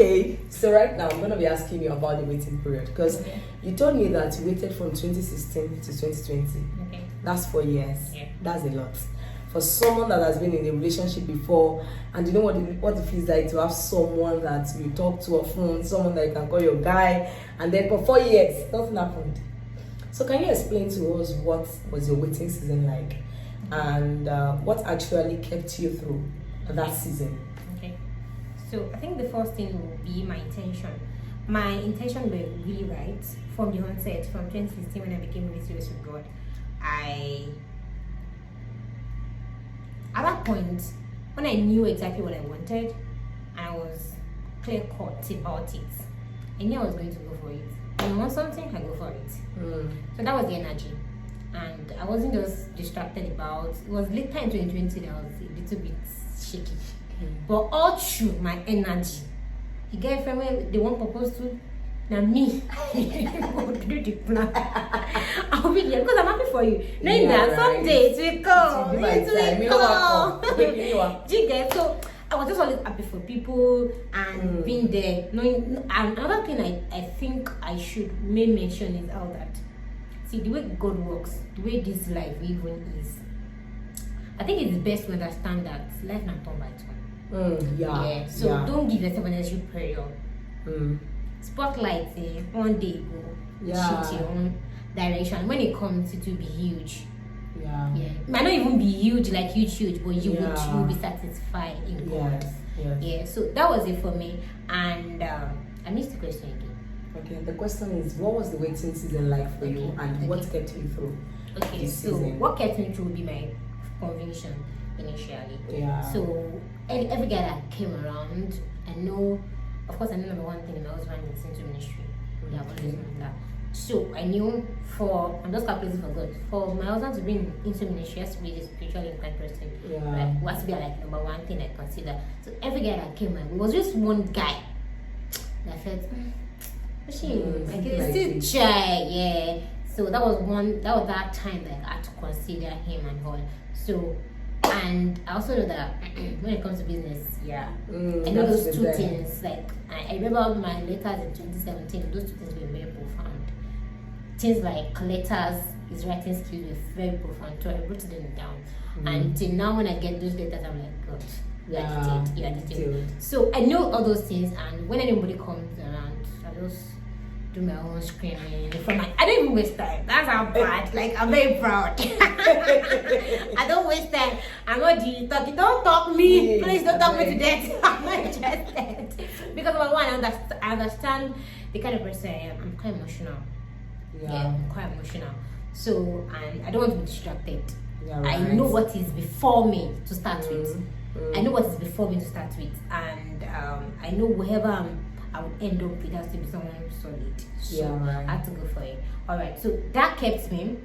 Okay, so right now I'm going to be asking you about the waiting period because you told me that you waited from 2016 to 2020. Okay. That's 4 years. Yeah. That's a lot. For someone that has been in a relationship before, and you know what it feels like to have someone that you talk to on phone, someone that you can call your guy, and then for 4 years, nothing happened. So can you explain to us what was your waiting season like, and what actually kept you through that season? Okay. So I think the first thing will be my intention. My intention were really right from the onset, from 2016 when I became really serious with God. At that point, when I knew exactly what I wanted, I was clear cut about it. I knew I was going to go for it. When I want something, I go for it. So that was the energy. And I wasn't just distracted about it. Was later in 2020 that I was a little bit shaky. But all through my energy, you get from where they won't propose to. Now me, do the plan. I'll be there because I'm happy for you. Knowing that someday it will come. It will come. Do you get? So I was just always happy for people and being there. Knowing, and another thing I think I should mention is how that, see, the way God works, the way this life even is, I think it's best to understand that life not turn by turn. So don't give yourself an extra pressure. Spotlight, one day go shoot your own direction. When it comes, it will be huge. It might not even be huge, like huge, but you will be satisfied in God. So that was it for me. And I missed the question again. Okay, the question is, what was the waiting season like for you, and what kept you through? Okay, so what kept me through would be my conviction initially. So every guy that came around, I know. Of course, I know number one thing in my husband is into ministry. I've always known that. So I knew I'm just calculating for God. For my husband to be into ministry, he has to be a spiritually inclined person. Like, what to be like number one thing I consider. So every guy that came, it was just one guy that I felt, I can still try, So that was that time that I had to consider him and all. So, and I also know that when it comes to business, I know those two things. Like I remember my letters in 2017. Those two things were very profound. Things like letters, his writing skills were very profound. So I wrote them down. And till now, when I get those letters, I'm like, God, you did. So I know all those things. And when anybody comes around, I just do my own screaming I don't even waste time. That's how bad. Like, I'm very proud. I don't waste time. I'm not the talking. Don't talk me. Please don't talk me to death. I'm not interested. Because number one, I understand the kind of person I am. I'm quite emotional. I'm quite emotional. So, and I don't want to be distracted. I know what is before me to start with. I know what is before me to start with. And I know wherever I would end up with has to be someone solid. So I had to go for it. Alright, so that kept me,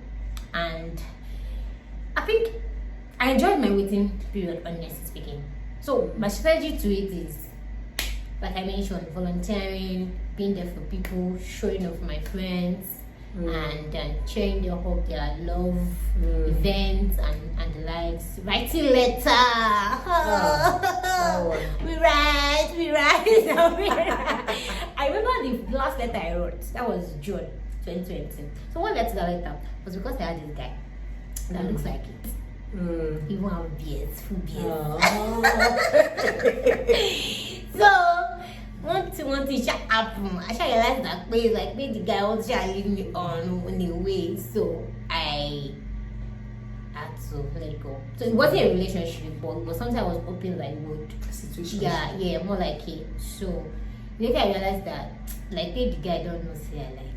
and I think I enjoyed my waiting period, honestly speaking. So my strategy to it is, like I mentioned, volunteering, being there for people, showing off my friends, and cheering their hope, their love, events and the likes. Writing letter. We write. I remember the last letter I wrote. That was June 2020. So what led to that letter was because I had this guy that looks like it. Even have beards, full beards. So one thing shall happen. I shall realize that place like maybe the guy wants to leave me on the way. So I had to let it go. So it wasn't a relationship, but it was something I was hoping that it would. Situation. More like it. So later I realized that like the guy don't know say I like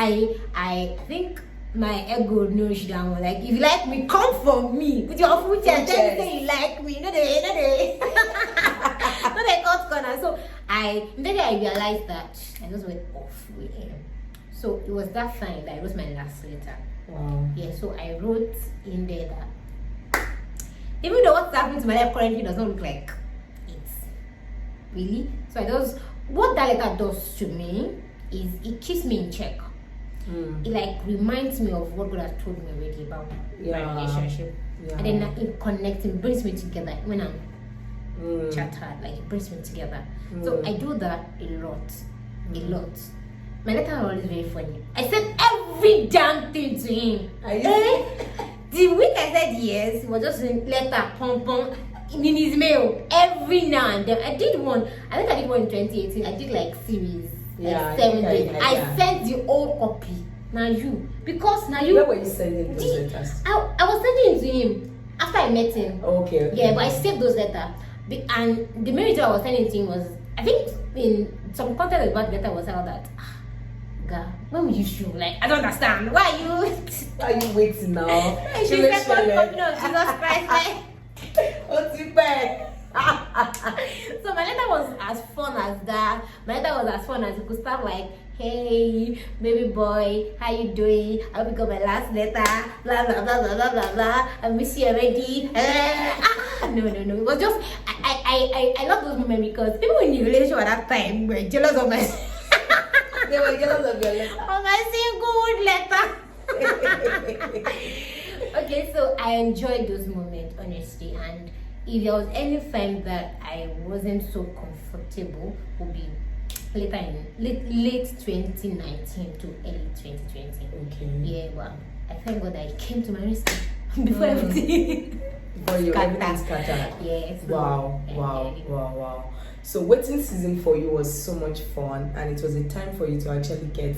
him. I think my ego knows that one. Like, if you like me, come for me with your foot and then say you like me. No, they cut corner. So then I realized that I just went off with him. So it was that time that I wrote my last letter. Wow. So I wrote in there that even though what's happening to my life currently does not look like it's really. So what that letter does to me is it keeps me in check. It like reminds me of what God has told me already about my relationship, and then it connects, it brings me together when I'm chattered, like it brings me together. So I do that a lot. My letter are always very funny. I said every damn thing to him. The week I said yes, he was just saying letter, pom pom, in his mail every now and then. I did one in 2018. I did like series, like 7 days. I sent the old copy. Now you. Where were you sending those letters? I was sending it to him after I met him. Okay. Yeah, but I saved those letters. And the main reason I was sending it to him was, I think in some content about the letter was how that, God, when will you show? Like, I don't understand. Why are you waiting now? She said, no, Jesus Christ. What's it back? So my letter was as fun as that. My letter was as fun as it could start like, hey, baby boy, how you doing? I hope you got my last letter. Blah blah blah blah blah blah blah. I miss you already. No. It was just I love those moments because people in the relationship at that time were jealous of my. They were jealous of your letter. Of my single letter. Okay, so I enjoyed those moments honestly, and if there was any time that I wasn't so comfortable, would be later in late 2019 to early 2020. Okay. Yeah, well, I thank God that it came to my rescue before everything. Before everything scattered. Yes. Wow. So waiting season for you was so much fun, and it was a time for you to actually get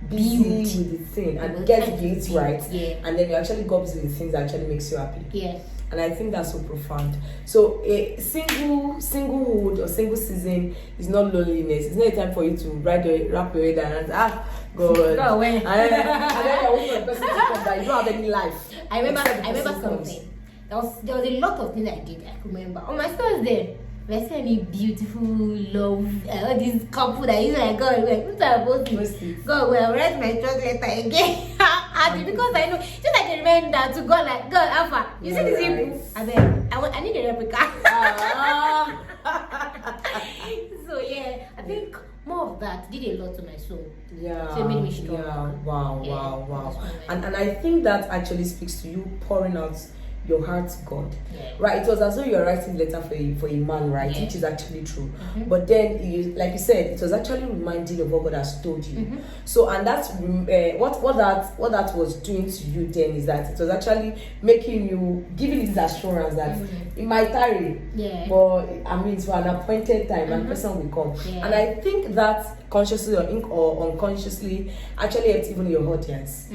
busy with the thing and get it right. Yeah. And then you actually go busy with things that actually makes you happy. Yeah. And I think that's so profound. So a singlehood or single season is not loneliness. It's not a time for you to wrap your head and God. Go away. And then you're waiting for the person to come that you don't have any life. I remember something. There was a lot of things I did. I could remember on my Thursday. We're seeing beautiful love, all these couple that you like, God, what are supposed to God, well, write my trust letter again. Because I know, just like I remember that to God, like, God, Alpha, you see this people? And then I need a replica. So, yeah, I think more of that did a lot to my soul. Yeah. So it made me strong. Yeah, wow. And I think that actually speaks to you pouring out your heart to God. Yeah. Right? It was as though you were writing a letter for a man, right? Yeah. Which is actually true. But then, like you said, it was actually reminding of what God has told you. So, and that's what that was doing to you then is that it was actually making you, giving you this assurance that it might tarry, but I mean, it's for an appointed time and person will come. Yeah. And I think that consciously or unconsciously actually helped even your audience.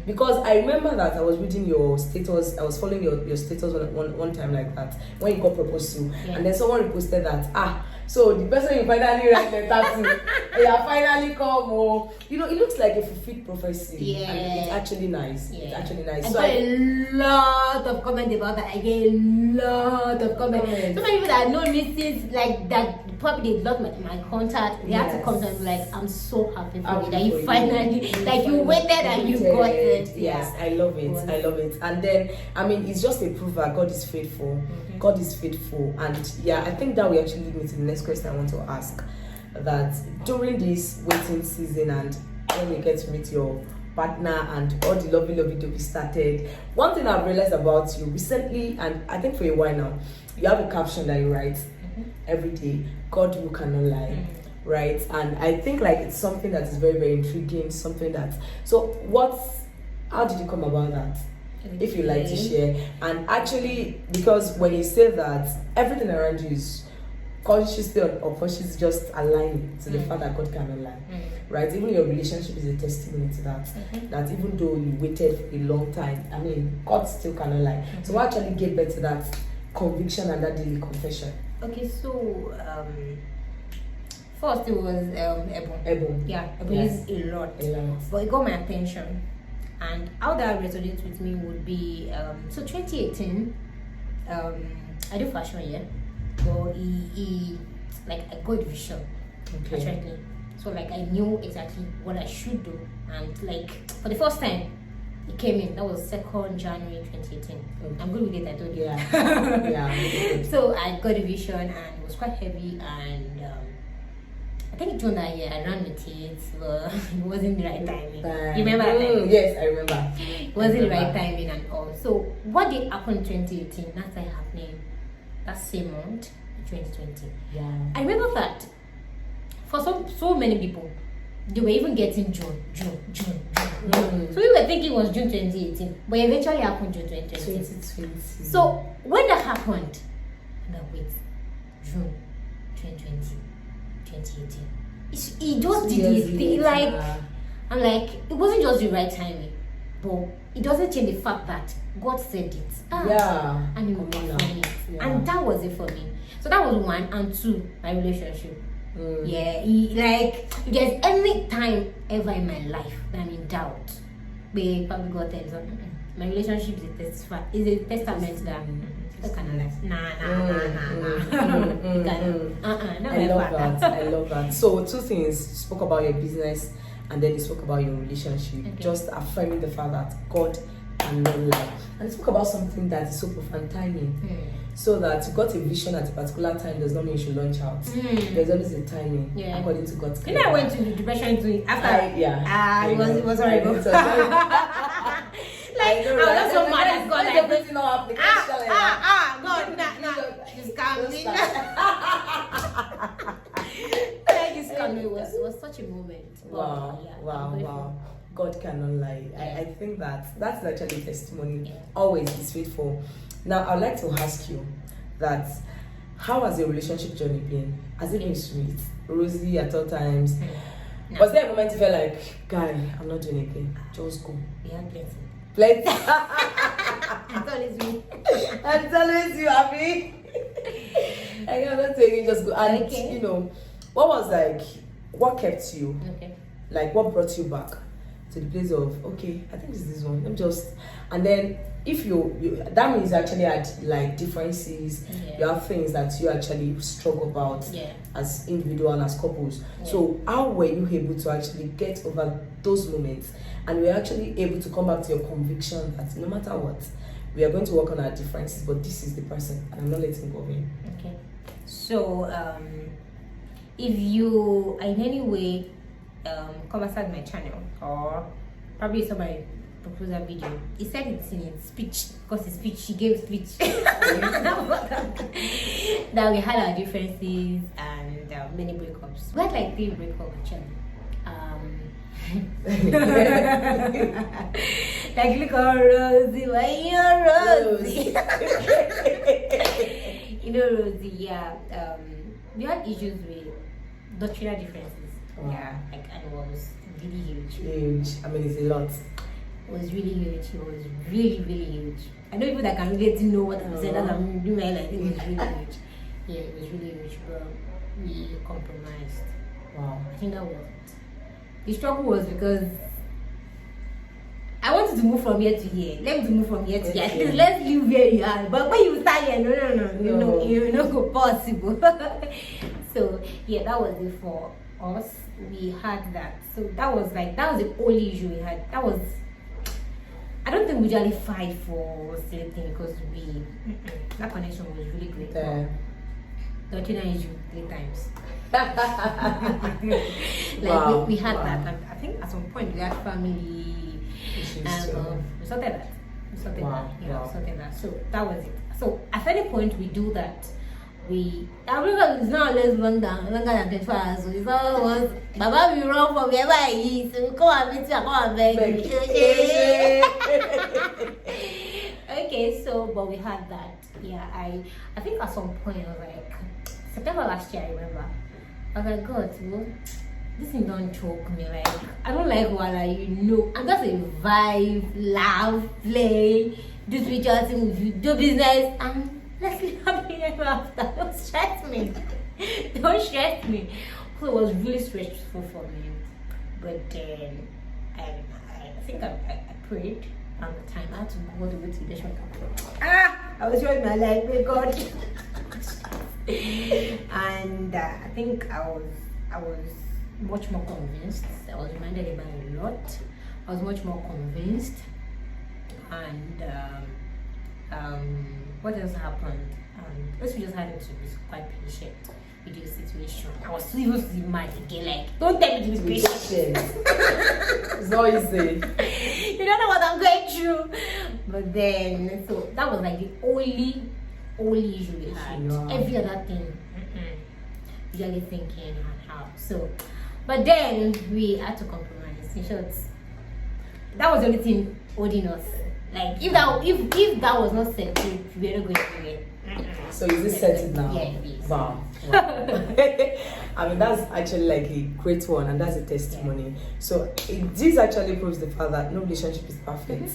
Because I remember that I was reading your status, I was following your status one time like that when you got proposed to, and then someone reposted that so the person you finally write letter to, they have finally come. Oh, you know, it looks like a fulfilled prophecy. And it's actually nice. It's actually nice. I got a lot of comments about that. I get a lot of comments. So many people that know me since like that. Probably they blocked my contact. They had to come to me like, I'm so happy for you that you finally like you waited and you got it. Yes, I love it. And then I mean, it's just a proof that God is faithful. God is faithful, and I think that will actually lead me to the next question I want to ask. That during this waiting season and when you get to meet your partner and all the lovely doby started, one thing I've realized about you recently, and I think for a while now, you have a caption that you write every day: God who cannot lie. Right? And I think like it's something that is very, very intriguing, something that, so how did you come about that? If you like to share. And actually, because when you say that, everything around you is consciously or unconsciously just aligning to the fact that God cannot lie. Right? Even your relationship is a testimony to that. That even though you waited for a long time, I mean, God still cannot lie. So what actually gave birth to that conviction and that daily confession? Okay, so first it was Ebon. Yeah, Ebon is a lot. But it got my attention. And how that resonates with me would be so 2018, I do fashion, but he like I got vision, actually. So like I knew exactly what I should do, and like for the first time it came in. That was 2nd January 2018. I'm good with it, I told you. Yeah. So I got a vision and it was quite heavy, and I think June that year I ran with it, but it wasn't the right timing. You remember that time? Yes, I remember. It wasn't the right timing and all. So what did happen in 2018? That started happening that same month. 2020. Yeah. I remember that for so many people, they were even getting June. So we were thinking it was June 2018, but eventually happened June 2020. So when that happened, I'm like, wait, June 2020, 2018. It just did it. Like, I'm like, it wasn't just the right timing, but it doesn't change the fact that God said it. And it was for me. And that was it for me. So that was 1, and 2, my relationship. Yeah, like if there's any time ever in my life that I'm in doubt, babe, probably God tells me, my relationship is a testament that I love that. So 2 things. You spoke about your business, and then you spoke about your relationship. Okay. Just affirming the fact that God cannot lie. And you spoke about something that is so profound, timing. So that you got a vision at a particular time does not mean you should launch out. There's always a timing according to God's plan. I went to the depression after. It was horrible. Like I was so mad at God. Like God, nah, just calm me. Just calm me. It was such a moment. Wow. God cannot lie. I think that's actually testimony. Always is faithful. Now, I'd like to ask you that how has your relationship journey been? Has it been sweet, rosy at all times? No. Was there a moment you felt like, guy, I'm not doing anything, just go? We had plenty. It's always me. It's always you, Abby. I'm not saying just go. And you know, what kept you? Like, what brought you back to the place of, okay, I think it's this one. And then if you that means you actually had like differences. You have things that you actually struggle about as individual and as couples. So how were you able to actually get over those moments, and we're actually able to come back to your conviction that no matter what, we are going to work on our differences, but this is the person and I'm not letting go of him? Okay. So if you in any way come aside my channel, or probably saw my proposal video, he said it in his speech, because he gave speech that we had our differences and many breakups. We had like 3 breakups actually. Like, look at Rosie, why you're Rosie? You know, Rosie, we had issues with doctrinal differences. And it was really huge. I mean, it's a lot. It was really huge. It was really, really huge. I know people that can get to know what I'm saying. That I'm doing like it was really huge. Yeah, it was really huge, but we compromised. Wow. I think that was it. The struggle was because I wanted to move from here to here. Let me move from here to here. Let's live where you are. But when you start here, no, it's not possible. So yeah, that was it for us. We had that. So that was the only issue we had. I don't think we usually fight for sleeping, because that connection was really great. The issue 3 times. We had that, and I think at some point we had family issues. We sorted that. We sorted that. So that was it. So at any point we do that, our breakup is not always longer than 24 hours. So it's always Baba will run from wherever he is. So we come and meet you and come and beg you. Okay, so but we had that. Yeah, I think at some point I was like, September last year, I remember. I was like, God, this thing don't choke me. Like, I don't like what I'm just a vibe, laugh, play, do spiritual things, do business, and let's live happy ever after. Don't stress me. Don't stress me. So it was really stressful for me. But then I think I prayed at the time. I had to go all the way to the shop. I was showing my life, my God. And I think I was much more convinced. I was reminded about a lot. I was much more convinced. And what else happened? First, we just had to be quite patient with the situation. I was even mad again, like, don't tell me to be patient. It's not easy. You don't know what I'm going through. But then, so that was like the only only issue we had. Yeah. Every other thing, usually thinking and how. So, but then we had to compromise. In short, that was the only thing holding us. Like if that was not settled, we were not going anywhere. So is it settled now? Yeah, it is. Wow. I mean, that's actually like a great one, and that's a testimony. So this actually proves the fact that no relationship is perfect.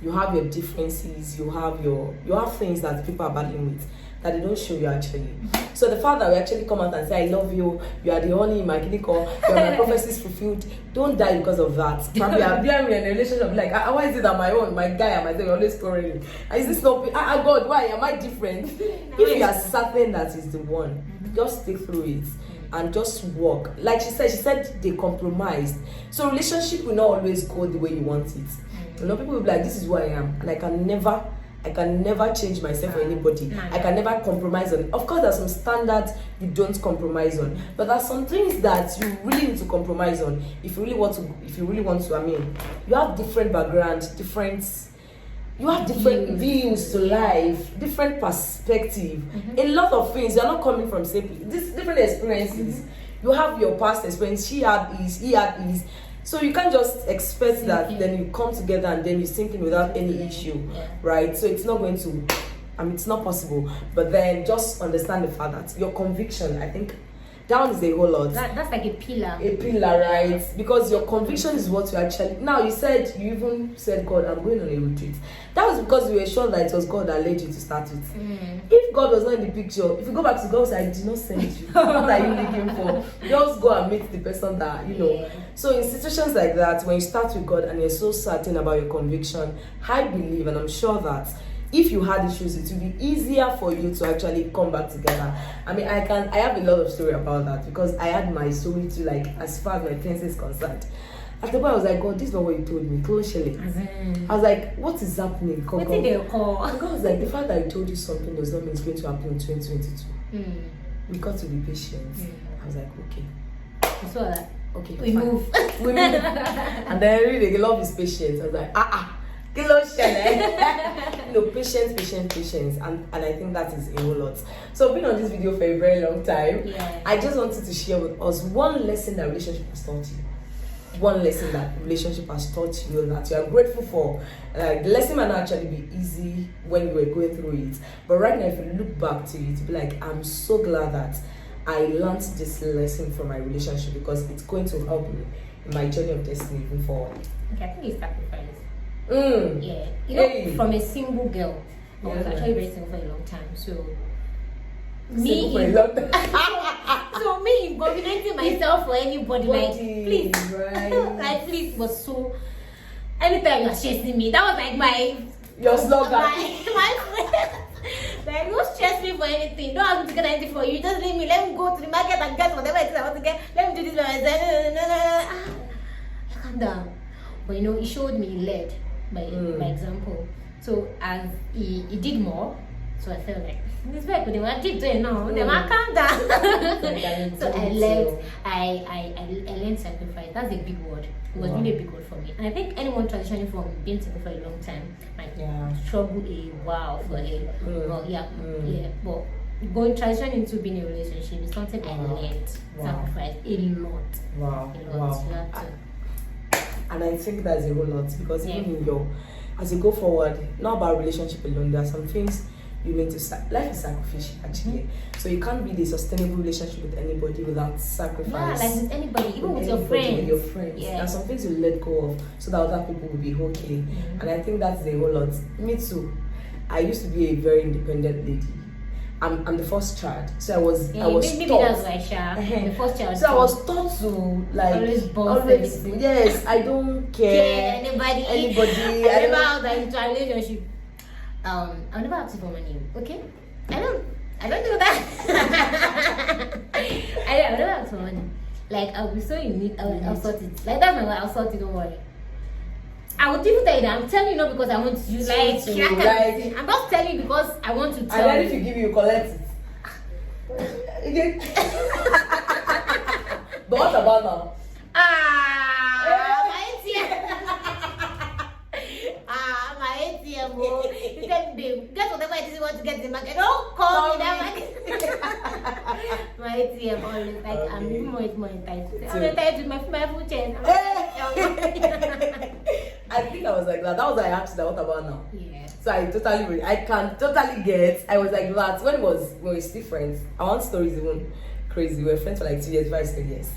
You have your differences, you have things that people are battling with that they don't show you actually. So the fact that we actually come out and say, I love you, you are the honey in my clinical, you are my prophecies fulfilled, don't die because of that. Probably I'll be in a relationship like, why is it that my guy and myself are always quarreling? Is this not, God, why am I different? If you are certain that is the one, just stick through it and just walk. Like she said they compromised. So relationship will not always go the way you want it. You know, people will be like, this is who I am, and I can never change myself for anybody. I can never compromise on. Of course, there's some standards you don't compromise on, but there's some things that you really need to compromise on if you really want to. I mean, you have different backgrounds, you have different views to life, different perspective. A lot of things. You're not coming from different experiences. You have your past experience. She had his, he had his. So you can't just expect that then you come together and then you sink in without any issue, right? So it's not going to, it's not possible. But then just understand the fact that your conviction, I think, down is a whole lot. That's like a pillar. A pillar, right? Because your conviction is what you actually. Now you even said, God, I'm going on a retreat. That was because you were sure that it was God that led you to start with. If God was not in the picture, if you go back to God, say, I did not send you. What are you looking for? Just go and meet the person that you know. Yeah. So in situations like that, when you start with God and you're so certain about your conviction, I believe and I'm sure that if you had issues, it will be easier for you to actually come back together. I mean, I have a lot of story about that because I had my story too, like as far as my fiance is concerned. At the point I was like, God, this is not what you told me. Closely. I was like, what is happening? What did they call? And God was like, the fact that I told you something does not mean it's going to happen in 2022. We got to be patient. I was like, okay. So okay, we move. We move. And then really, love is patience. I was like, patience, and I think that is a whole lot. So I've been on this video for a very long time. I just wanted to share with us one lesson that relationship has taught you. One lesson that relationship has taught you that you are grateful for. The lesson might not actually be easy when you were going through it, but right now if you look back to it, be like, I'm so glad that I learned this lesson from my relationship because it's going to help me in my journey of destiny moving forward. Okay, I think it's sacrifice. Yeah, you know, from a single girl, I was actually very single for a long time. So me inconveniencing myself for anybody, like please, like please was so. Anytime you're stressing me, that was like your slogan. Like, don't stress me for anything. Don't ask me to get anything for you. Just leave me. Let me go to the market and get whatever it is I want to get. Let me do this by myself. Calm down. But you know, he showed me, he led by example. So as he did more, so I felt like this guy could have did it now. Then I calm down. So I learned. I learned sacrifice. That's a big word. It was really a big word for me. And I think anyone transitioning from being single for a long time might struggle a while for it. Well, but transitioning into being in a relationship is something I learned. Sacrifice a lot. A lot. And I think that's a whole lot because even in as you go forward, not about relationship alone, there are some things you need to life is sacrificial actually. So you can't build a sustainable relationship with anybody without sacrifice. Yeah, like with anybody, even with your friends. With your friends. There are some things you let go of so that other people will be okay. And I think that's the whole lot. Me too. I used to be a very independent lady. I'm the first child, so I was maybe taught. That's why the first child. So I was taught to always yes, I don't care anybody. I remember I was into a relationship. I'll never ask you for money. Okay, I don't do that. I never ask for money. Like I'll be so in need. I'll sort it. Like that's my way. I'll sort it. Don't worry. I would even tell you that I'm telling you not because I want to use I'm just telling you because I want to tell you. And then if you give you collect it. But what about now? My ATM. You can get whatever it is you want to get. get the market. Don't call me that market. My ATM always like Okay. I'm more entitled. So- I'm entitled to my full chain. I think I was like that. That was why I asked that. What about now? Yeah. So I can totally get. I was like that when we were still friends. I want stories even crazy. We were friends for like 2 years, 5 years.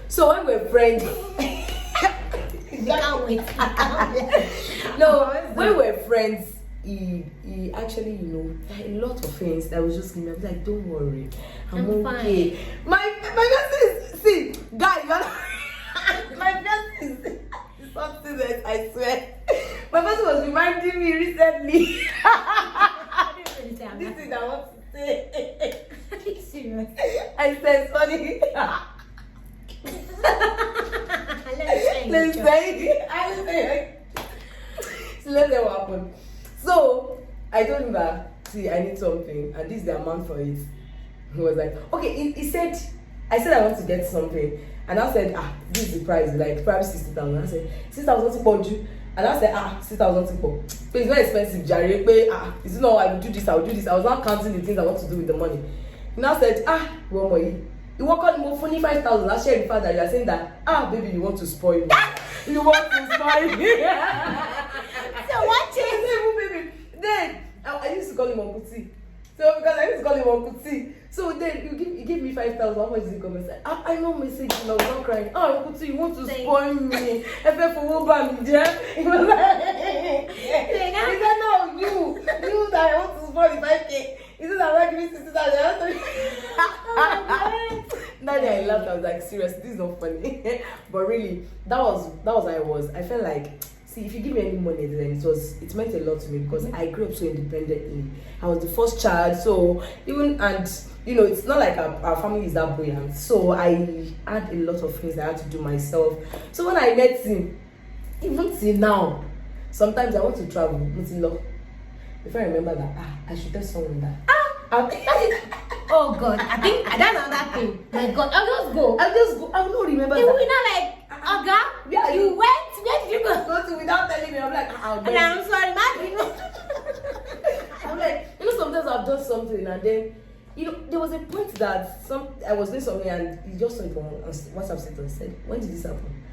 So when we were friends, I can't wait. no, when we were friends, he actually, a lot of things that was just giving me. I was like, don't worry, I'm okay. fine. My best is, see, guys, my best is something that I swear. My best was reminding me recently. This thing I want to say. Are you serious? I said, sorry. Let me Say, I say, so let's see what happened. So I told him that, see, I need something, and this is the amount for it. He was like, okay. He said, I said I want to get something, and I said, this is the price, like probably 60,000. I said 6,000 to, and I said, 6,000 to. But it's not expensive, Jerry. It's not. I will do this. I will do this. I was not counting the things I want to do with the money. He now said, one more. You work on more funny 5,000. I shared the fact that you are saying that, baby, you want to spoil me. You want to spoil me. So what changed? Baby. Then I used to call him Uncle T. So because I used to call him Uncle T. So then you give me 5,000. How much did he come and say? I know message and I was not crying. Uncle T, you want to spoil me. If for Uber me, yeah. He was like, he said, no, you that I want to spoil the 5K. He said, I'm not giving 60,000. That day I laughed. I was like, serious, this is not funny. But really, that was how I was. I felt like, see, if you give me any money, then it meant a lot to me because I grew up so independently. I was the first child, so it's not like our family is that buoyant. So I had a lot of things I had to do myself. So when I met him, even till now, sometimes I want to travel. If I remember that, I should tell someone that. Oh God, I think that's another thing. My God, I'll just go. I will not remember You that. will not like, Oga, Yeah, you went. Where did you go? Go to without telling me. I'm like, And I'm sorry, man. I'm like, sometimes I've done something and then, there was a point that I was doing something and he just saw it on WhatsApp status and said, when did this happen?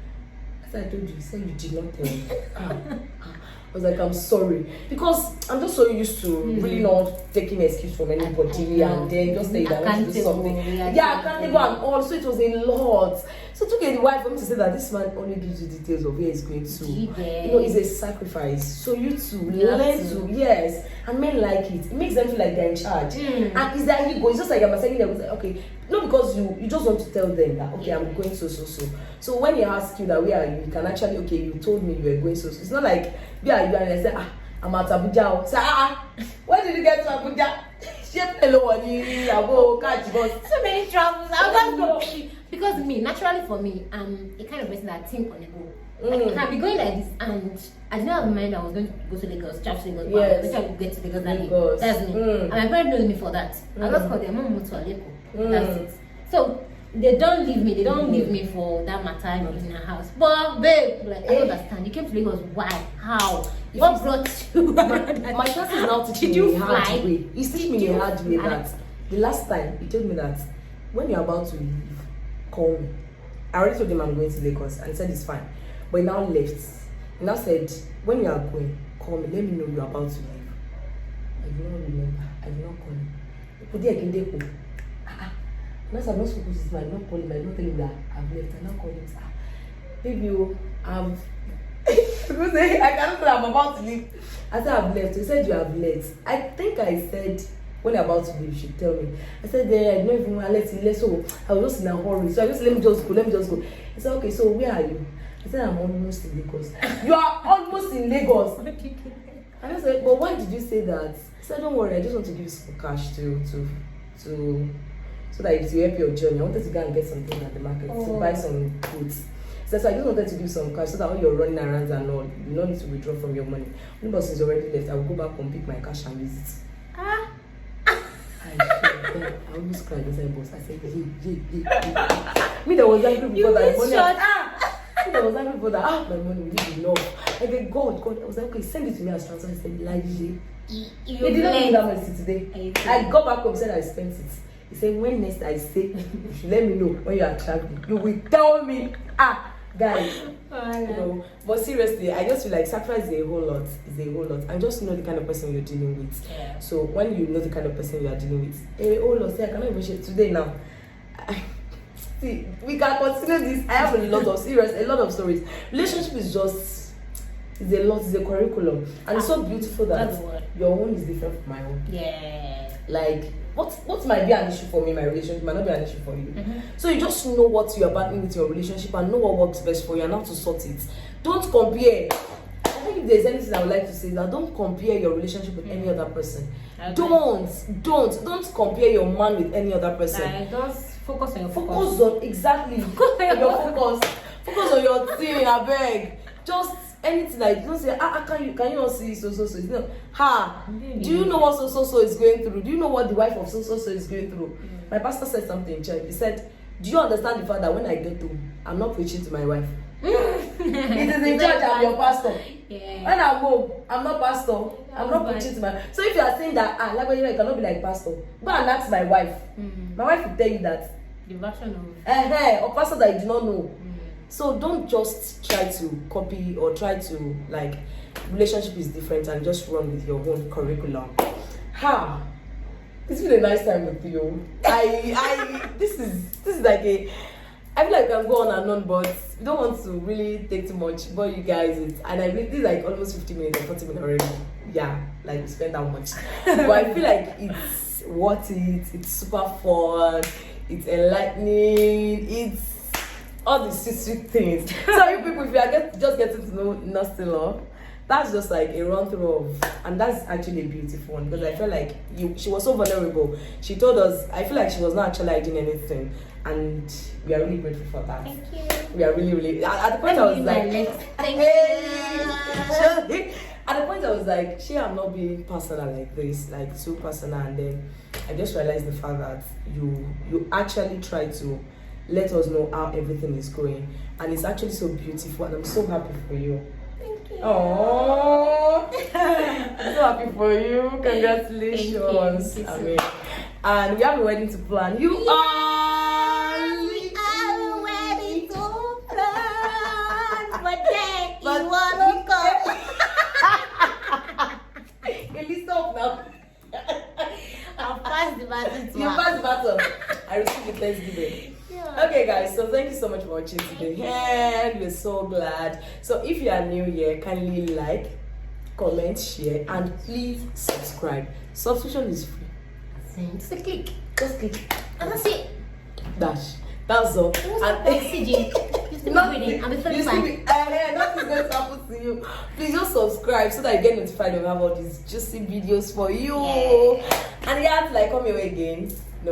I said, I told you. He said, you did not tell me. I was like, I'm sorry. Because I'm just so used to really not taking excuse from anybody and then just say that I want to do something. Yeah, accountable and all. So it was a lot. So it took a while for me to say that this man only gives you details of where he's going to. It's a sacrifice. So you too learn to, yes. And men like it. It makes them feel like they're in charge. And it's their ego. It's just like I'm saying them, okay, not because you just want to tell them that, okay, I'm going so. So when he asks you that where are you, you can actually, okay, you told me you were going so. It's not like, where are you? And I say, I'm at Abuja. Say, when did you get to Abuja? I go catch bus. So many travels. I was just because naturally for me, I'm a kind of person that think on a go. I can be going like this, and I didn't have in mind I was going to go to Lagos, travel to Lagos. Yes. I would get to Lagos that day. That's me. And my parents knows me for that. I just call them Mom to Aleko. That's it. So they don't leave me. They don't leave me for that matter in a house. But babe, like I understand. You came to Lagos. Why? How? What brought you? My cousin is now teaching Did you me hard fly? way. He's teaching me a hard way that the last time he told me that when you're about to leave, call me. I already told him I'm going to Lagos and he said it's fine. But he now left. He now said, when you are going, call me. Let me know you're about to leave. I do not remember. I did not call him. I'm not supposed to. I'm not calling him. I'm not telling him that I've left. I'm not calling him. Baby, I cannot say I'm about to leave. I said I've left. He said you have left. I think I said when you're about to leave, you should tell me. I said I don't even want to let you. So I was just in a hurry. So I just let me just go. He said, okay, so where are you? I said I'm almost in Lagos. You are almost in Lagos. And I said, but why did you say that? He said, don't worry, I just want to give you some cash to so that it will help your journey. I wanted to go and get something at the market to buy some goods. So I just wanted to give some cash so that when you're running around and all, you don't need to withdraw from your money. When the boss is already left, I will go back and pick my cash and use it. I almost cried as I was. I said, yeah. Me that was angry before that money. Me that was angry before that. My money will be enough. I said, God. I was like, okay, send it to me as transfer. I said, you He didn't blend. do that much today. I got back home, said I spent it. He said, when next I stay, you should let me know when you are traveling. You will tell me. Guys. You know, but seriously, I just feel like sacrifice is a whole lot. And just know the kind of person you're dealing with. Yeah. So when you know the kind of person you are dealing with, a whole lot. See, I cannot even share today now. See, we can continue this. I have a lot of stories. Relationship is just, it's a lot. It's a curriculum, and it's so beautiful that your own is different from my own. Yeah. Like what might be an issue for me, my relationship might not be an issue for you. So you just know what you are battling with your relationship and know what works best for you and how to sort it. Don't compare. I think if there's anything I would like to say, that don't compare your relationship with any other person. Okay. Don't compare your man with any other person. Just focus on your focus. Focus on exactly your focus. Focus on your team, I beg. Just anything like, don't say, can you not see so? You know, do you know what so is going through? Do you know what the wife of so is going through? My pastor said something in church. He said, do you understand the fact that when I get home, I'm not preaching to my wife? It is in church, I'm your pastor. Yeah. When I'm home, I'm not pastor. I'm not preaching to my. So if you are saying that, like you cannot be like pastor, go and ask my wife. My wife will tell you that. The version of or pastor that you do not know. So don't just try to copy or try to like, relationship is different and just run with your own curriculum. It's been a nice time with you. This is like I feel like I can go on and on, but we don't want to really take too much. But you guys, this is like almost 50 minutes or 40 minutes already. Yeah, like we spent that much. But I feel like it's worth it. It's super fun. It's enlightening. It's all the sweet things. So you people, if you are just getting to know Nostila, that's just like a run through of, and that's actually a beautiful one, because I feel like she was so vulnerable. She told us, I feel like she was not actually hiding anything, and we are really grateful for that. Thank you. We are really at the point I was like, thank you. At the point I was like, I'm not being personal like this, like too personal, and then I just realized the fact that you actually try to let us know how everything is going, and it's actually so beautiful, and I'm so happy for you. Thank you. Oh, I'm so happy for you. Congratulations. Thank you. I mean, and we have a wedding to plan. We are ready to plan, but then you wanna come. Stop now. I'll pass the baton to You passed the baton. I received the Thanksgiving. Okay guys, so thank you so much for watching today, and we're so glad. So if you are new here, kindly like, comment, share, and please subscribe. Subscription is free. Just a click. Just click. And that's it. That's all. Nothing's going to happen to you. Please just subscribe so that you get notified when we have all these juicy videos for you. And you have to like come your way again.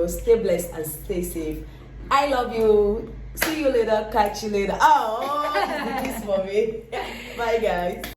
Stay blessed and stay safe. I love you. See you later. Catch you later. Oh, this is for me. Bye guys.